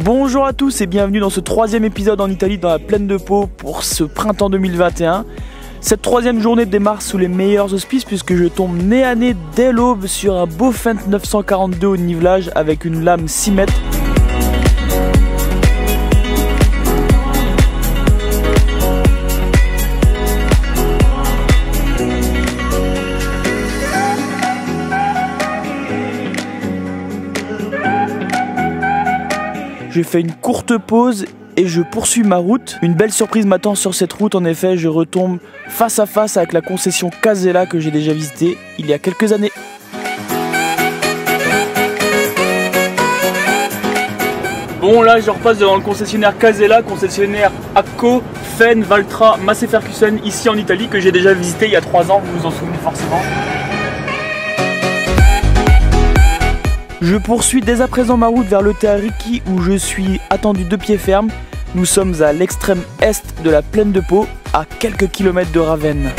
Bonjour à tous et bienvenue dans ce troisième épisode en Italie dans la plaine de Pau pour ce printemps 2021. Cette troisième journée démarre sous les meilleurs auspices puisque je tombe nez à nez dès l'aube sur un beau Fendt 942 au nivelage avec une lame 6 mètres. Je fais une courte pause et je poursuis ma route. Une belle surprise m'attend sur cette route, en effet, je retombe face à face avec la concession Casella que j'ai déjà visitée il y a quelques années. Bon, là je repasse devant le concessionnaire Casella, concessionnaire ACCO, Fendt, Valtra, Massey Ferguson, ici en Italie, que j'ai déjà visité il y a 3 ans, vous vous en souvenez forcément. Je poursuis dès à présent ma route vers le Théâtre Ricci où je suis attendu de pied ferme. Nous sommes à l'extrême est de la plaine de Pau, à quelques kilomètres de Ravenne.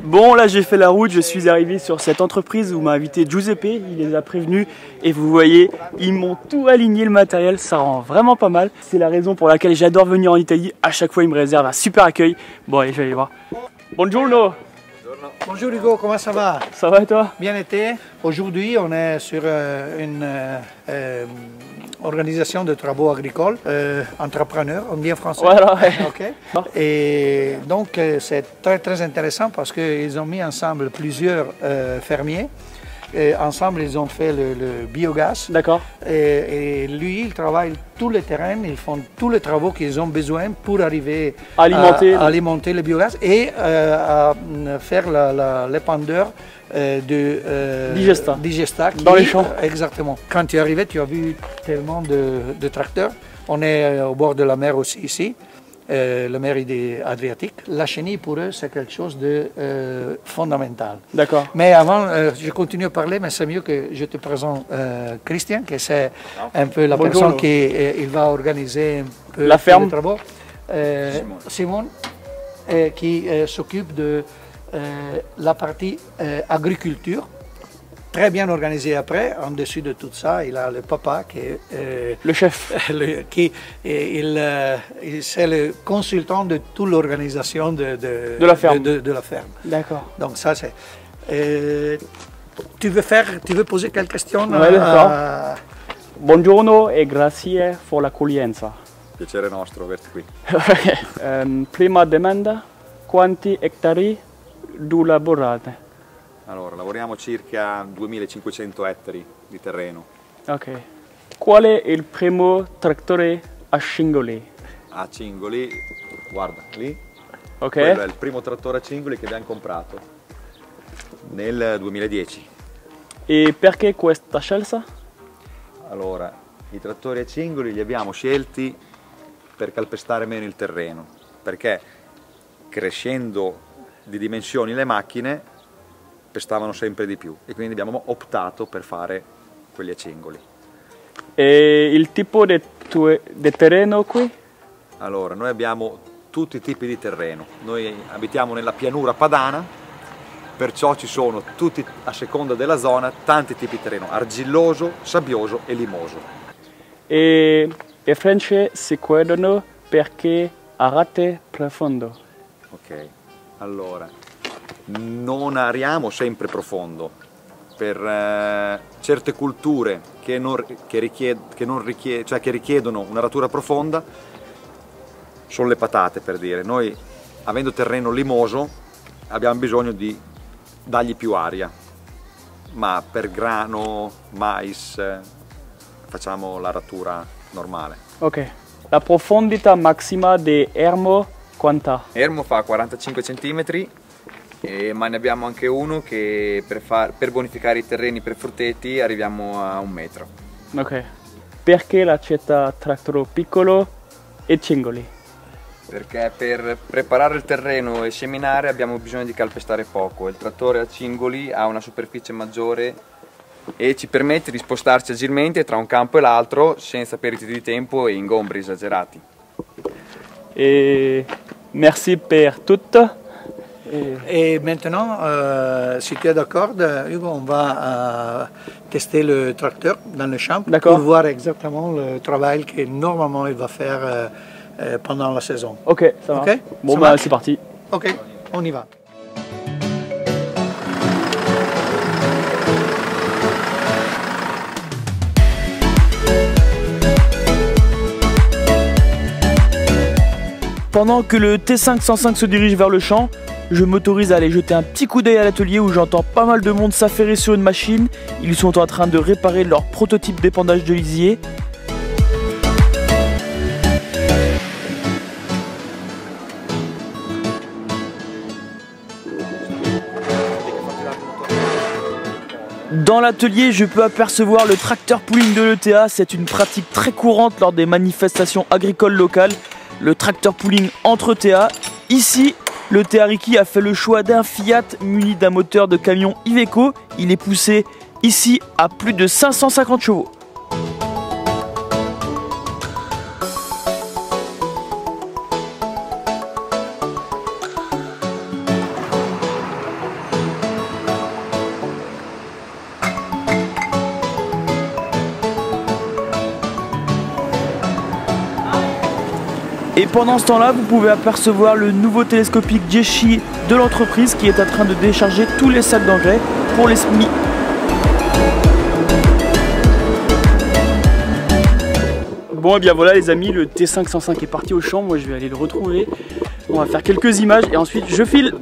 Bon, là j'ai fait la route, je suis arrivé sur cette entreprise où m'a invité Giuseppe, il les a prévenus et vous voyez, ils m'ont tout aligné le matériel, ça rend vraiment pas mal. C'est la raison pour laquelle j'adore venir en Italie, à chaque fois ils me réservent un super accueil. Bon allez, je vais aller voir. Buongiorno. Bonjour Hugo, comment ça va? Ça va et toi? Bien été. Aujourd'hui, on est sur une organisation de travaux agricoles, entrepreneur, on dit en français. Voilà, ouais. Okay. Et donc, c'est très intéressant parce qu'ils ont mis ensemble plusieurs fermiers. Et ensemble, ils ont fait le biogaz. D'accord. Et lui, il travaille tous les terrains, ils font tous les travaux qu'ils ont besoin pour arriver à alimenter le biogaz et à faire l'épandeur de Digesta dans les champs. Exactement. Quand tu es arrivé, tu as vu tellement de tracteurs. On est au bord de la mer aussi ici. La mer Adriatique. La chenille pour eux c'est quelque chose de fondamental. D'accord. Mais avant, je continue à parler, mais c'est mieux que je te présente Christian, qui c'est un peu la personne qui il va organiser un peu la ferme. Les travaux. Simon, qui s'occupe de la partie agriculture. Très bien organisé après, en dessus de tout ça, il a le papa qui est le chef, c'est le consultant de toute l'organisation de la ferme. De la ferme. D'accord. Donc ça c'est. Tu veux poser quelques questions? Oui, d'accord. Buongiorno e grazie per l'accoglienza. Piacere nostro averti qui. Prima domanda, quanti ettari lavorate? Allora, lavoriamo circa 2500 ettari di terreno. Ok. Qual è il primo trattore a cingoli? A cingoli, guarda, lì. Ok. Quello è il primo trattore a cingoli che abbiamo comprato nel 2010. E perché questa scelta? Allora, i trattori a cingoli li abbiamo scelti per calpestare meno il terreno, perché crescendo di dimensioni le macchine pestavano sempre di più e quindi abbiamo optato per fare quelli a cingoli. E il tipo di terreno qui? Allora, noi abbiamo tutti i tipi di terreno, noi abitiamo nella pianura padana, perciò ci sono tutti, a seconda della zona, tanti tipi di terreno, argilloso, sabbioso e limoso. E le frecce si chiedono perché arate profondo. Ok, allora, non ariamo sempre profondo, per certe culture che richiedono una ratura profonda sono le patate, per dire. Noi, avendo terreno limoso, abbiamo bisogno di dargli più aria. ma per grano, mais, facciamo l'aratura normale. Ok. La profondità massima di Ermo quant'è? Ermo fa 45 cm, ma ne abbiamo anche uno che per bonificare i terreni per frutteti arriviamo a 1 metro. Ok. Perché l'accetta trattore piccolo e cingoli? Perché per preparare il terreno e seminare abbiamo bisogno di calpestare poco. Il trattore a cingoli ha una superficie maggiore e ci permette di spostarci agilmente tra un campo e l'altro senza perdite di tempo e ingombri esagerati. Et merci per tout. Et maintenant, si tu es d'accord, Hugo, on va tester le tracteur dans le champ pour voir exactement le travail que normalement il va faire pendant la saison. Ok, ça va. Okay? Bon, bah c'est parti. Ok, on y va. Pendant que le T505 se dirige vers le champ, je m'autorise à aller jeter un petit coup d'œil à l'atelier où j'entends pas mal de monde s'affairer sur une machine. Ils sont en train de réparer leur prototype d'épandage de lisier. Dans l'atelier, je peux apercevoir le tracteur pooling de l'ETA. C'est une pratique très courante lors des manifestations agricoles locales. Le tracteur pooling entre TA. Ici, le TA Riki a fait le choix d'un Fiat muni d'un moteur de camion Iveco. Il est poussé ici à plus de 550 chevaux. Et pendant ce temps-là, vous pouvez apercevoir le nouveau télescopique Jeshi de l'entreprise qui est en train de décharger tous les sacs d'engrais pour les semis. Bon et bien voilà les amis, le T505 est parti au champ, moi je vais aller le retrouver. On va faire quelques images et ensuite je file.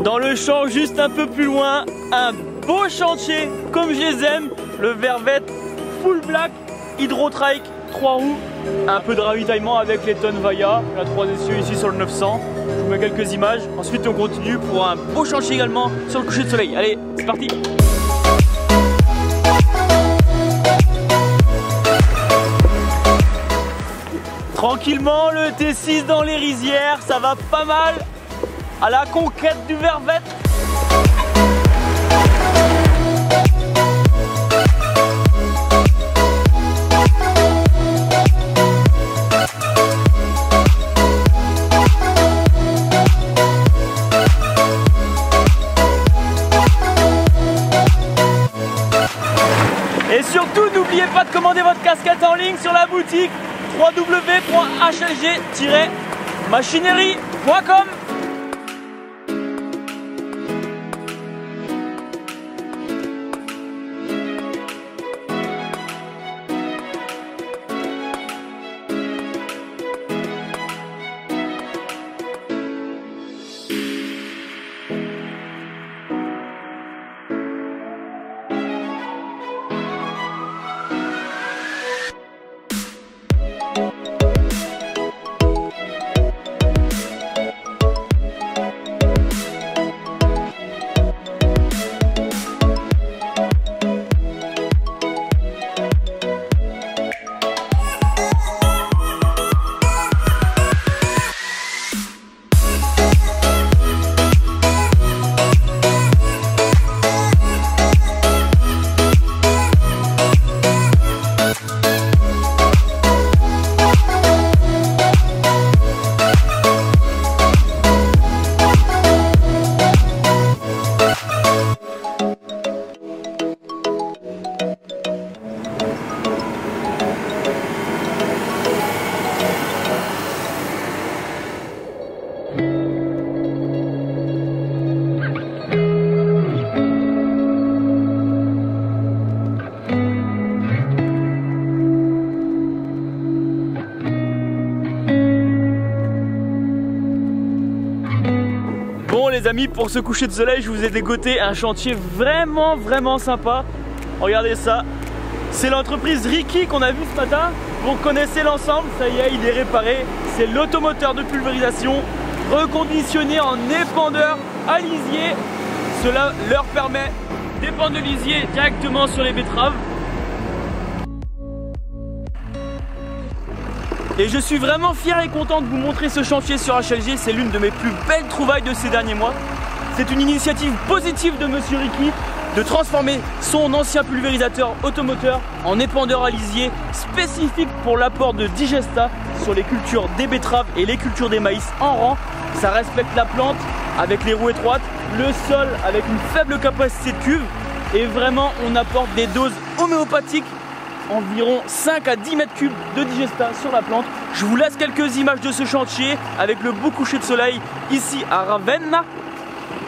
Dans le champ juste un peu plus loin, un beau chantier comme je les aime, le Vervette full black, hydro-trike, 3 roues, un peu de ravitaillement avec les tonnes Vailla, la 3 essieux ici sur le 900. Je vous mets quelques images, ensuite on continue pour un beau chantier également sur le coucher de soleil. Allez, c'est parti! Tranquillement, le T6 dans les rizières, ça va pas mal à la conquête du Vervette. boutique www.hlg-machinerie.com. Bon les amis, pour ce coucher de soleil, je vous ai dégoté un chantier vraiment sympa. Regardez ça, c'est l'entreprise Ricky qu'on a vu ce matin. Vous connaissez l'ensemble, ça y est, il est réparé. C'est l'automoteur de pulvérisation reconditionné en épandeur à lisier. Cela leur permet d'épandre le lisier directement sur les betteraves. Et je suis vraiment fier et content de vous montrer ce chantier sur HLG, c'est l'une de mes plus belles trouvailles de ces derniers mois. C'est une initiative positive de Monsieur Ricky de transformer son ancien pulvérisateur automoteur en épandeur à lisier spécifique pour l'apport de digesta sur les cultures des betteraves et les cultures des maïs en rang. Ça respecte la plante avec les roues étroites, le sol avec une faible capacité de cuve et vraiment on apporte des doses homéopathiques, environ 5 à 10 mètres cubes de digesta sur la plante. Je vous laisse quelques images de ce chantier avec le beau coucher de soleil ici à Ravenna.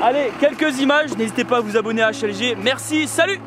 Allez, quelques images, n'hésitez pas à vous abonner à HLG. Merci, salut!